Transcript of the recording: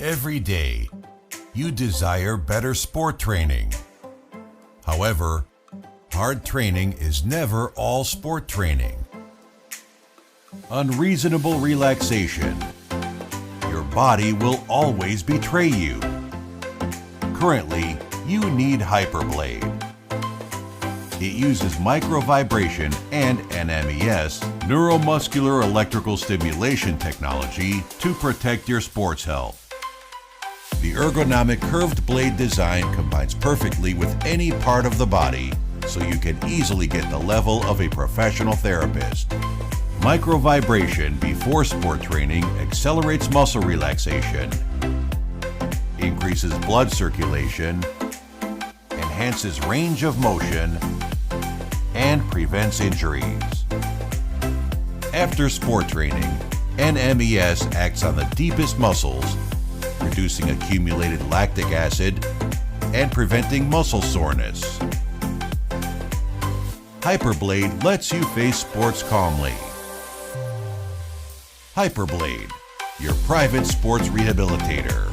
Every day, you desire better sport training. However, hard training is never all sport training. Unreasonable relaxation. Your body will always betray you. Currently, you need Hyperblade. It uses microvibration and NMES, neuromuscular electrical stimulation technology, to protect your sports health. The ergonomic curved blade design combines perfectly with any part of the body, so you can easily get the level of a professional therapist. Microvibration before sport training accelerates muscle relaxation, increases blood circulation, enhances range of motion, and prevents injuries. After sport training, NMES acts on the deepest muscles, reducing accumulated lactic acid and preventing muscle soreness. Hyperblade lets you face sports calmly. Hyperblade, your private sports rehabilitator.